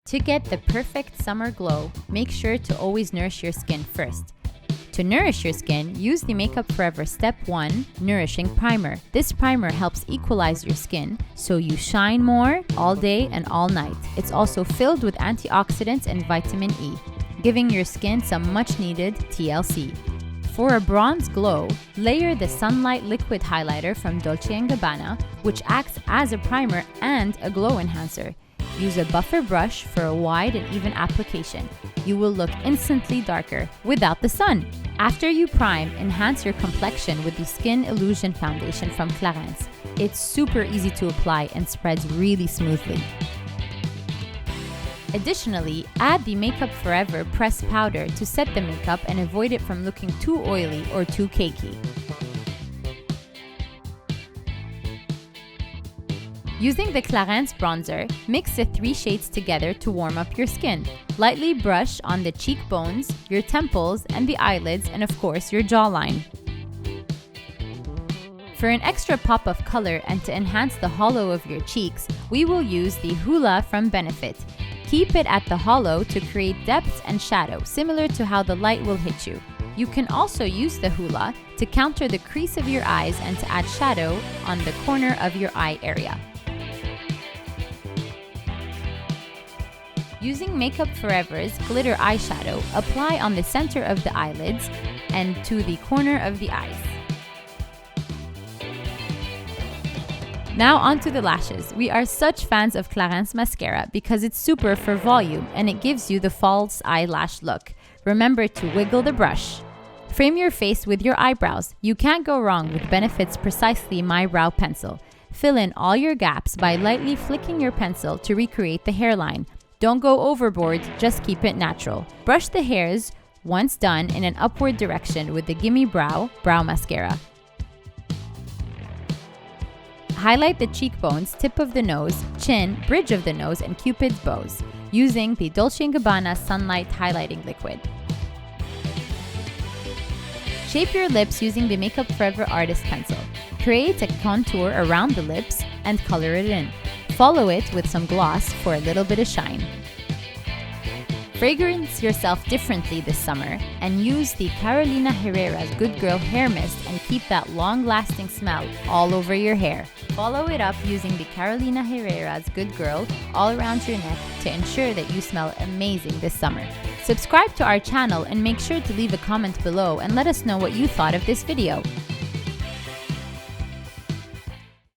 To get the perfect summer glow, make sure to always nourish your skin first. To nourish your skin, use the Makeup Forever Step 1 Nourishing Primer. This primer helps equalize your skin so you shine more all day and all night. It's also filled with antioxidants and vitamin E, giving your skin some much-needed TLC. For a bronze glow, layer the Sunlight Liquid Highlighter from Dolce & Gabbana, which acts as a primer and a glow enhancer. Use a buffer brush for a wide and even application. You will look instantly darker without the sun. After you prime, enhance your complexion with the Skin Illusion Foundation from CLARINS. It's super easy to apply and spreads really smoothly. Additionally, add the Makeup Forever Pressed Powder to set the makeup and avoid it from looking too oily or too cakey. Using the CLARINS bronzer, mix the 3 shades together to warm up your skin. Lightly brush on the cheekbones, your temples, and the eyelids, and of course your jawline. For an extra pop of color and to enhance the hollow of your cheeks, we will use the HOOLA from Benefit. Keep it at the hollow to create depth and shadow, similar to how the light will hit you. You can also use the HOOLA to counter the crease of your eyes and to add shadow on the corner of your eye area. Using Makeup Forever's Glitter Eyeshadow, apply on the center of the eyelids and to the corner of the eyes. Now onto the lashes. We are such fans of CLARINS mascara because it's super for volume and it gives you the false eyelash look. Remember to wiggle the brush. Frame your face with your eyebrows. You can't go wrong with Benefit's Precisely My Brow Pencil. Fill in all your gaps by lightly flicking your pencil to recreate the hairline. Don't go overboard, just keep it natural. Brush the hairs, once done, in an upward direction with the Gimme Brow Mascara. Highlight the cheekbones, tip of the nose, chin, bridge of the nose, and Cupid's bows using the Dolce & Gabbana Sunlight Highlighting Liquid. Shape your lips using the Makeup Forever Artist Pencil. Create a contour around the lips and color it in. Follow it with some gloss for a little bit of shine. Fragrance yourself differently this summer and use the Carolina Herrera's Good Girl Hair Mist and keep that long-lasting smell all over your hair. Follow it up using the Carolina Herrera's Good Girl all around your neck to ensure that you smell amazing this summer. Subscribe to our channel and make sure to leave a comment below and let us know what you thought of this video.